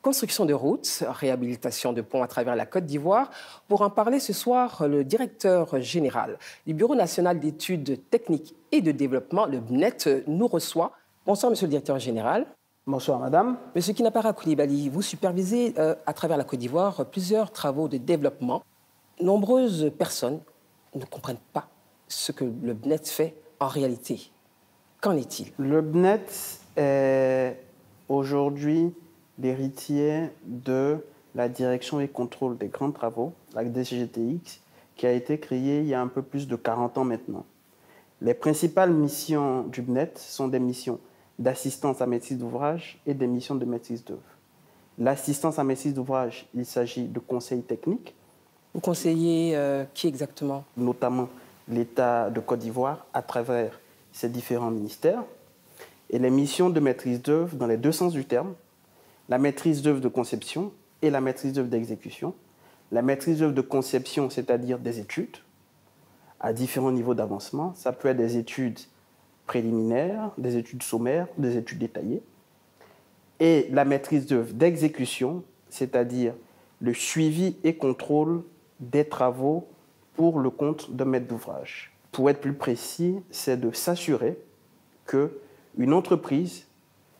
Construction de routes, réhabilitation de ponts à travers la Côte d'Ivoire. Pour en parler ce soir, le directeur général du Bureau national d'études techniques et de développement, le BNET, nous reçoit. Bonsoir, monsieur le directeur général. Bonsoir, madame. Monsieur Kinapara Koulibaly, vous supervisez à travers la Côte d'Ivoire plusieurs travaux de développement. Nombreuses personnes ne comprennent pas ce que le BNET fait en réalité. Qu'en est-il? Le BNET est aujourd'hui l'héritier de la direction et contrôle des grands travaux, la DGTX, qui a été créée il y a un peu plus de 40 ans maintenant. Les principales missions du BNET sont des missions d'assistance à maîtrise d'ouvrage et des missions de maîtrise d'œuvre. L'assistance à maîtrise d'ouvrage, il s'agit de conseils techniques. Vous conseillez qui exactement? Notamment l'État de Côte d'Ivoire à travers ses différents ministères. Et les missions de maîtrise d'œuvre dans les deux sens du terme, la maîtrise d'œuvre de conception et la maîtrise d'œuvre d'exécution. La maîtrise d'œuvre de conception, c'est-à-dire des études à différents niveaux d'avancement. Ça peut être des études préliminaires, des études sommaires, des études détaillées. Et la maîtrise d'œuvre d'exécution, c'est-à-dire le suivi et contrôle des travaux pour le compte d'un maître d'ouvrage. Pour être plus précis, c'est de s'assurer qu'une entreprise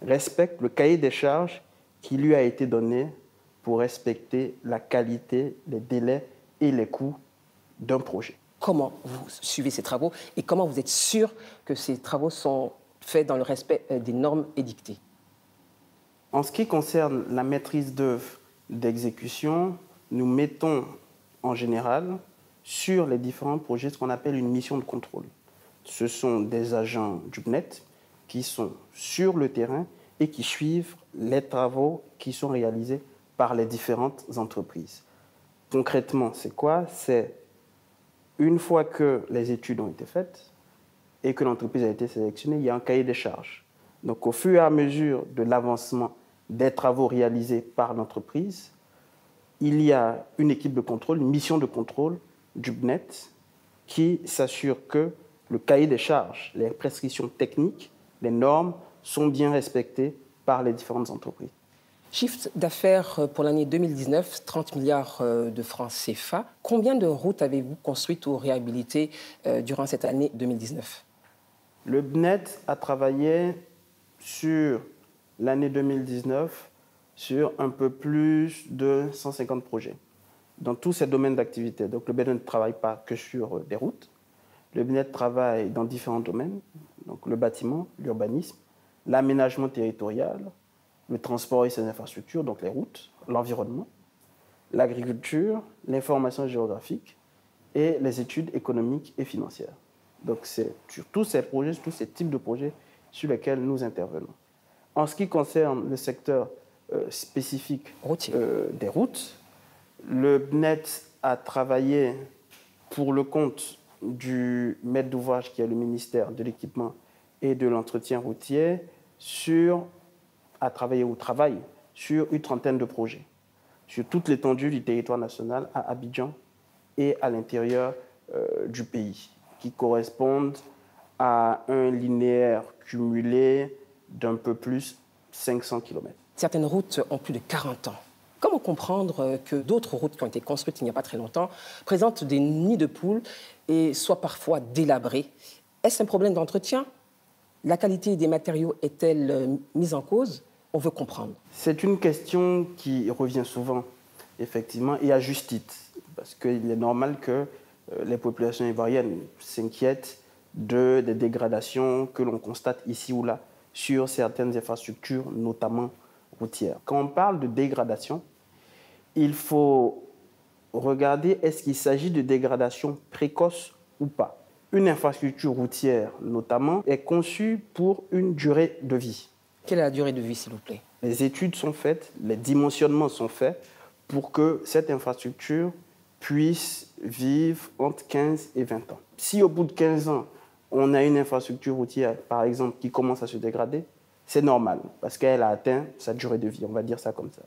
respecte le cahier des charges qui lui a été donné pour respecter la qualité, les délais et les coûts d'un projet. Comment vous suivez ces travaux et comment vous êtes sûr que ces travaux sont faits dans le respect des normes édictées? En ce qui concerne la maîtrise d'œuvre d'exécution, nous mettons en général sur les différents projets ce qu'on appelle une mission de contrôle. Ce sont des agents du BNET qui sont sur le terrain et qui suivent les travaux qui sont réalisés par les différentes entreprises. Concrètement, c'est quoi? C'est une fois que les études ont été faites et que l'entreprise a été sélectionnée, il y a un cahier des charges. Donc, au fur et à mesure de l'avancement des travaux réalisés par l'entreprise, il y a une équipe de contrôle, une mission de contrôle du BNET qui s'assure que le cahier des charges, les prescriptions techniques, les normes sont bien respectées par les différentes entreprises. Chiffre d'affaires pour l'année 2019, 30 milliards de francs CFA. Combien de routes avez-vous construites ou réhabilitées durant cette année 2019? Le BNET a travaillé sur l'année 2019 sur un peu plus de 150 projets dans tous ces domaines d'activité. Donc le BNET ne travaille pas que sur des routes. Le BNET travaille dans différents domaines, donc le bâtiment, l'urbanisme, l'aménagement territorial, le transport et ses infrastructures, donc les routes, l'environnement, l'agriculture, l'information géographique et les études économiques et financières. Donc c'est sur tous ces projets, tous ces types de projets sur lesquels nous intervenons. En ce qui concerne le secteur spécifique des routes, le BNET a travaillé pour le compte du maître d'ouvrage qui est le ministère de l'équipement et de l'entretien routier travaille sur une trentaine de projets sur toute l'étendue du territoire national à Abidjan et à l'intérieur du pays qui correspondent à un linéaire cumulé d'un peu plus 500 km. Certaines routes ont plus de 40 ans. Comment comprendre que d'autres routes qui ont été construites il n'y a pas très longtemps présentent des nids de poules et soient parfois délabrées? Est-ce un problème d'entretien? La qualité des matériaux est-elle mise en cause? On veut comprendre. C'est une question qui revient souvent, effectivement, et à juste titre, parce qu'il est normal que les populations ivoiriennes s'inquiètent des dégradations que l'on constate ici ou là sur certaines infrastructures, notamment routières. Quand on parle de dégradation, il faut regarder est-ce qu'il s'agit de dégradation précoce ou pas. Une infrastructure routière, notamment, est conçue pour une durée de vie. Quelle est la durée de vie, s'il vous plaît? Les études sont faites, les dimensionnements sont faits pour que cette infrastructure puisse vivre entre 15 et 20 ans. Si au bout de 15 ans, on a une infrastructure routière, par exemple, qui commence à se dégrader, c'est normal, parce qu'elle a atteint sa durée de vie, on va dire ça comme ça.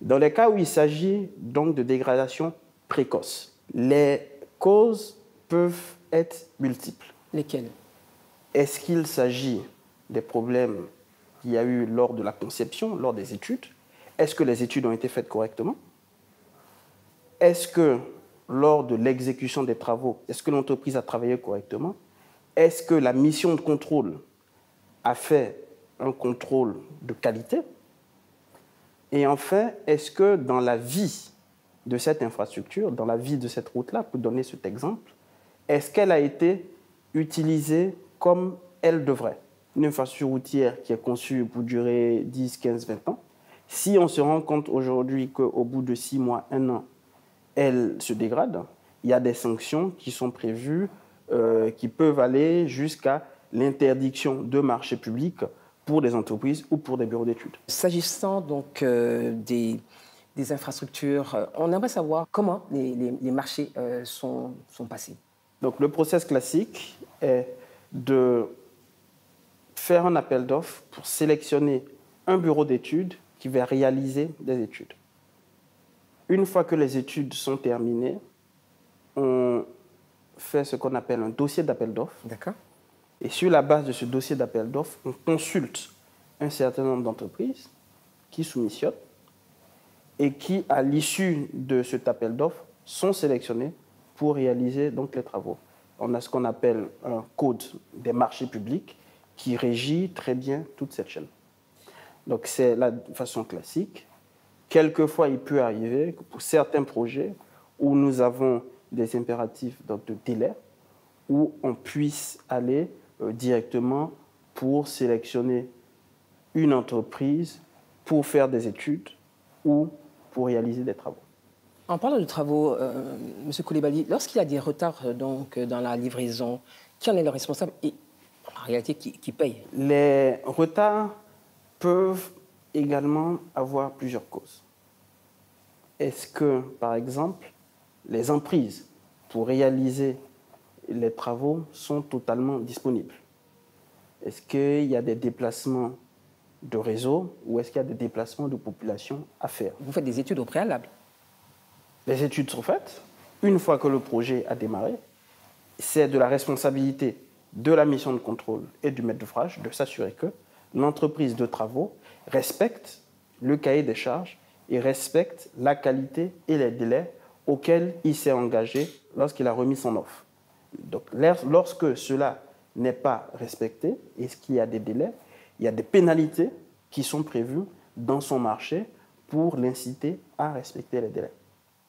Dans les cas où il s'agit donc de dégradation précoce, les causes peuvent être multiples. Lesquelles? Est-ce qu'il s'agit des problèmes qu'il y a eu lors de la conception, lors des études? Est-ce que les études ont été faites correctement? Est-ce que, lors de l'exécution des travaux, est-ce que l'entreprise a travaillé correctement? Est-ce que la mission de contrôle a fait un contrôle de qualité? Et enfin, est-ce que dans la vie de cette infrastructure, dans la vie de cette route-là, pour donner cet exemple, est-ce qu'elle a été utilisée comme elle devrait? Une infrastructure routière qui est conçue pour durer 10, 15, 20 ans, si on se rend compte aujourd'hui qu'au bout de 6 mois, 1 an, elle se dégrade, il y a des sanctions qui sont prévues, qui peuvent aller jusqu'à l'interdiction de marché public pour des entreprises ou pour des bureaux d'études. S'agissant donc des infrastructures, on aimerait savoir comment les marchés sont passés. Donc le process classique est de faire un appel d'offres pour sélectionner un bureau d'études qui va réaliser des études. Une fois que les études sont terminées, on fait ce qu'on appelle un dossier d'appel d'offres. D'accord. Et sur la base de ce dossier d'appel d'offres, on consulte un certain nombre d'entreprises qui soumissionnent et qui, à l'issue de cet appel d'offres, sont sélectionnées pour réaliser donc les travaux. On a ce qu'on appelle un code des marchés publics qui régit très bien toute cette chaîne. Donc c'est la façon classique. Quelquefois, il peut arriver que pour certains projets où nous avons des impératifs donc, de délai, où on puisse aller directement pour sélectionner une entreprise pour faire des études ou pour réaliser des travaux. En parlant de travaux, M. Coulibaly, lorsqu'il y a des retards donc, dans la livraison, qui en est le responsable et en réalité qui paye? Les retards peuvent également avoir plusieurs causes. Est-ce que, par exemple, les emprises pour réaliser les travaux sont totalement disponibles? Est-ce qu'il y a des déplacements de réseau ou est-ce qu'il y a des déplacements de population à faire? Vous faites des études au préalable? Les études sont faites. Une fois que le projet a démarré, c'est de la responsabilité de la mission de contrôle et du maître d'ouvrage de s'assurer que l'entreprise de travaux respecte le cahier des charges et respecte la qualité et les délais auxquels il s'est engagé lorsqu'il a remis son offre. Donc, lorsque cela n'est pas respecté et qu'il y a des délais, il y a des pénalités qui sont prévues dans son marché pour l'inciter à respecter les délais.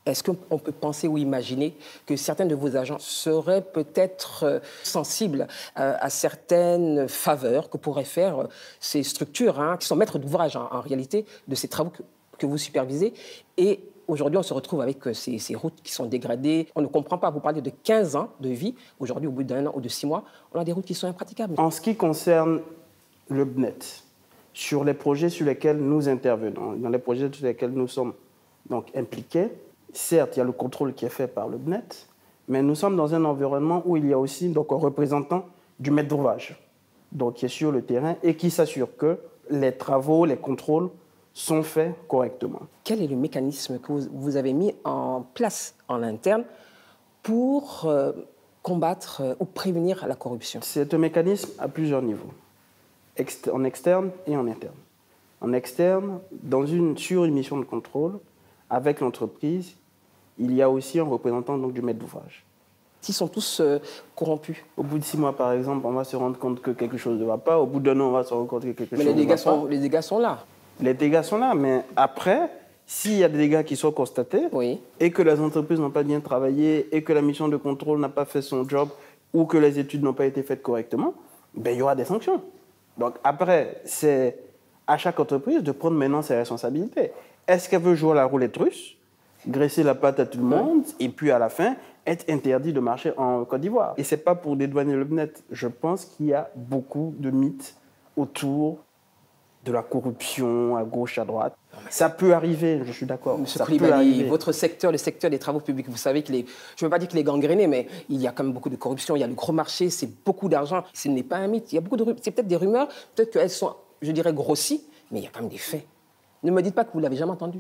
Est-ce qu'on peut penser ou imaginer que certains de vos agents seraient peut-être sensibles à certaines faveurs que pourraient faire ces structures qui sont maîtres d'ouvrage en réalité de ces travaux que vous supervisez? Et aujourd'hui, on se retrouve avec ces routes qui sont dégradées. On ne comprend pas. Vous parlez de 15 ans de vie. Aujourd'hui, au bout d'1 an ou de 6 mois, on a des routes qui sont impraticables. En ce qui concerne le BNET, sur les projets sur lesquels nous intervenons, dans les projets sur lesquels nous sommes donc impliqués, certes, il y a le contrôle qui est fait par le BNET, mais nous sommes dans un environnement où il y a aussi donc, un représentant du maître d'ouvrage, donc qui est sur le terrain et qui s'assure que les travaux, les contrôles sont faits correctement. Quel est le mécanisme que vous avez mis en place en interne pour combattre ou prévenir la corruption? C'est un mécanisme à plusieurs niveaux, en externe et en interne. En externe, sur une mission de contrôle, avec l'entreprise, il y a aussi un représentant donc, du maître d'ouvrage. Ils sont tous corrompus. Au bout de 6 mois, par exemple, on va se rendre compte que quelque chose ne va pas. Au bout d'1 an, on va se rendre compte que quelque chose ne va pas. Les dégâts sont là. Les dégâts sont là, mais après, s'il y a des dégâts qui sont constatés oui. et que les entreprises n'ont pas bien travaillé et que la mission de contrôle n'a pas fait son job ou que les études n'ont pas été faites correctement, ben, il y aura des sanctions. Donc après, c'est à chaque entreprise de prendre maintenant ses responsabilités. Est-ce qu'elle veut jouer la roulette russe, graisser la patte à tout le monde, et puis à la fin, être interdit de marcher en Côte d'Ivoire? Et ce n'est pas pour dédouaner le BNET. Je pense qu'il y a beaucoup de mythes autour de la corruption à gauche, à droite. Ça peut arriver, je suis d'accord. Monsieur Coulibaly, votre secteur, le secteur des travaux publics, vous savez qu'il est, je ne veux pas dire qu'il est gangréné, mais il y a quand même beaucoup de corruption, il y a le gros marché, c'est beaucoup d'argent. Ce n'est pas un mythe. Il y a beaucoup de, c'est peut-être des rumeurs, peut-être qu'elles sont, je dirais, grossies, mais il y a quand même des faits. Ne me dites pas que vous ne l'avez jamais entendu.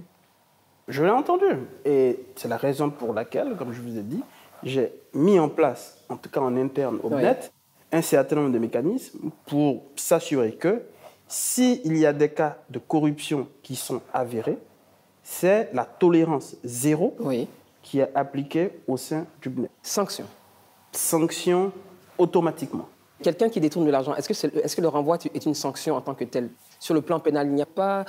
Je l'ai entendu. Et c'est la raison pour laquelle, comme je vous ai dit, j'ai mis en place, en tout cas en interne au BNET, un certain nombre de mécanismes pour s'assurer qu'il S'il y a des cas de corruption qui sont avérés, c'est la tolérance zéro qui est appliquée au sein du BNET. Sanction. Sanction automatiquement. Quelqu'un qui détourne de l'argent, est-ce que le renvoi est une sanction en tant que telle? Sur le plan pénal, il n'y a pas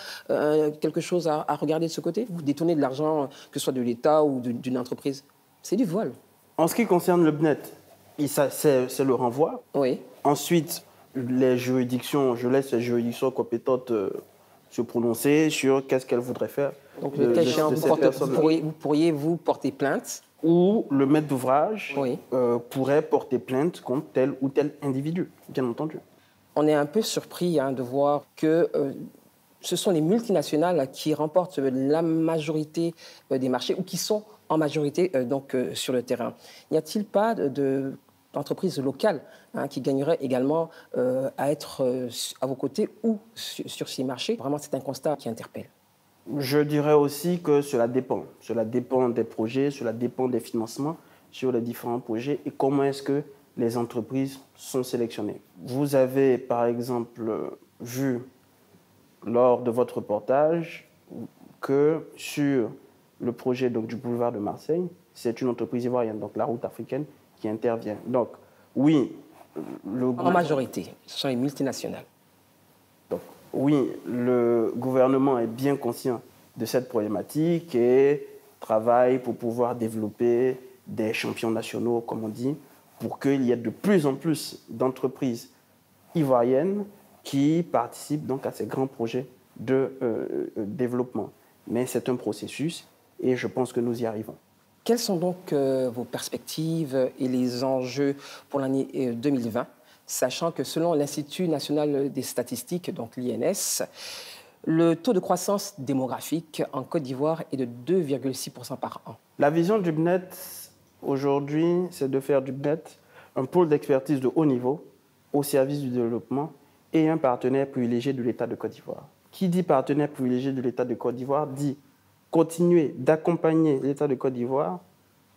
quelque chose à regarder de ce côté? Vous détournez de l'argent, que ce soit de l'État ou d'une entreprise, c'est du vol. En ce qui concerne le BNET, c'est le renvoi. Oui. Ensuite, les juridictions, je laisse les juridictions compétentes se prononcer sur qu'est-ce qu'elles voudraient faire. Donc, le cas échéant, vous pourriez porter plainte? Ou le maître d'ouvrage pourrait porter plainte contre tel ou tel individu, bien entendu. On est un peu surpris de voir que ce sont les multinationales qui remportent la majorité des marchés ou qui sont en majorité sur le terrain. N'y a-t-il pas d'entreprises locales qui gagneraient également à être à vos côtés ou sur ces marchés? Vraiment, c'est un constat qui interpelle. Je dirais aussi que cela dépend. Cela dépend des projets, cela dépend des financements sur les différents projets et comment est-ce que les entreprises sont sélectionnées. Vous avez, par exemple, vu lors de votre reportage que sur le projet du boulevard de Marseille, c'est une entreprise ivoirienne, donc la route africaine, qui intervient. Donc, oui, en majorité, ce sont les multinationales. Donc, oui, le gouvernement est bien conscient de cette problématique et travaille pour pouvoir développer des champions nationaux, comme on dit, pour qu'il y ait de plus en plus d'entreprises ivoiriennes qui participent donc à ces grands projets de développement. Mais c'est un processus et je pense que nous y arrivons. Quelles sont donc vos perspectives et les enjeux pour l'année 2020, sachant que selon l'Institut national des statistiques, donc l'INS, le taux de croissance démographique en Côte d'Ivoire est de 2,6% par an. La vision du BNET aujourd'hui, c'est de faire du BNET un pôle d'expertise de haut niveau au service du développement et un partenaire privilégié de l'État de Côte d'Ivoire. Qui dit partenaire privilégié de l'État de Côte d'Ivoire dit continuer d'accompagner l'État de Côte d'Ivoire,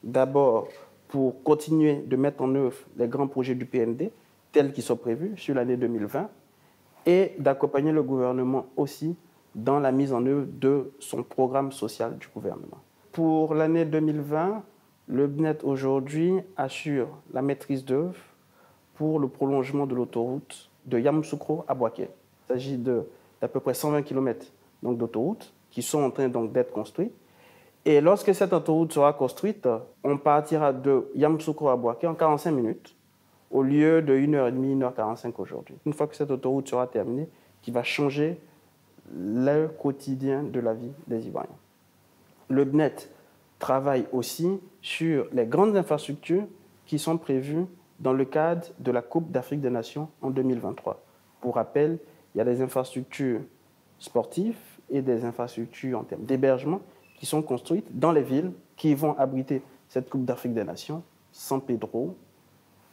d'abord pour continuer de mettre en œuvre les grands projets du PND, tels qu'ils sont prévus sur l'année 2020, et d'accompagner le gouvernement aussi dans la mise en œuvre de son programme social du gouvernement. Pour l'année 2020, le BNET aujourd'hui assure la maîtrise d'œuvre pour le prolongement de l'autoroute de Yamoussoukro à Bouaké. Il s'agit d'à peu près 120 km d'autoroute qui sont en train d'être construites. Et lorsque cette autoroute sera construite, on partira de Yamoussoukro à Bouaké en 45 minutes au lieu de 1h30, 1h45 aujourd'hui. Une fois que cette autoroute sera terminée, qui va changer le quotidien de la vie des Ivoiriens. Le BNET travaille aussi sur les grandes infrastructures qui sont prévues dans le cadre de la Coupe d'Afrique des Nations en 2023. Pour rappel, il y a des infrastructures sportives et des infrastructures en termes d'hébergement qui sont construites dans les villes qui vont abriter cette Coupe d'Afrique des Nations, San Pedro,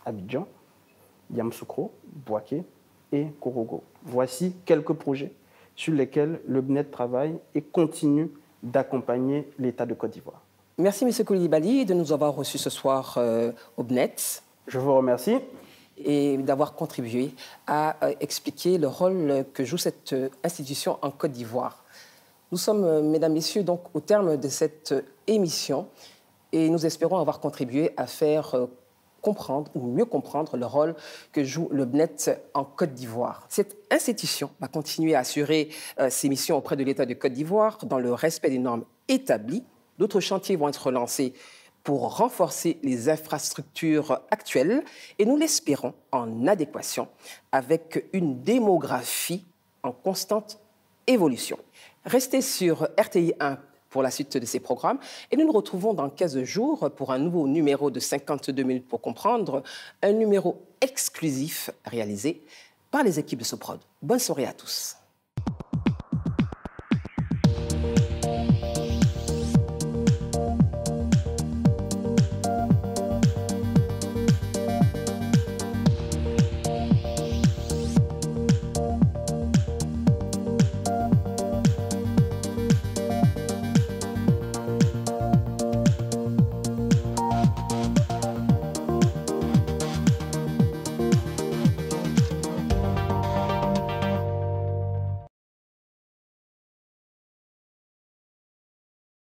Abidjan, Yamoussoukro, Bouaké et Korogo. Voici quelques projets sur lesquels le BNET travaille et continue d'accompagner l'État de Côte d'Ivoire. Merci, M. Koulibaly, de nous avoir reçus ce soir au BNET. Je vous remercie. Et d'avoir contribué à expliquer le rôle que joue cette institution en Côte d'Ivoire. Nous sommes, mesdames, messieurs, donc au terme de cette émission et nous espérons avoir contribué à faire comprendre ou mieux comprendre le rôle que joue le BNET en Côte d'Ivoire. Cette institution va continuer à assurer ses missions auprès de l'État de Côte d'Ivoire dans le respect des normes établies. D'autres chantiers vont être lancés pour renforcer les infrastructures actuelles et nous l'espérons en adéquation avec une démographie en constante évolution. Restez sur RTI 1 pour la suite de ces programmes et nous nous retrouvons dans 15 jours pour un nouveau numéro de 52 minutes pour comprendre, un numéro exclusif réalisé par les équipes de Soprod. Bonne soirée à tous.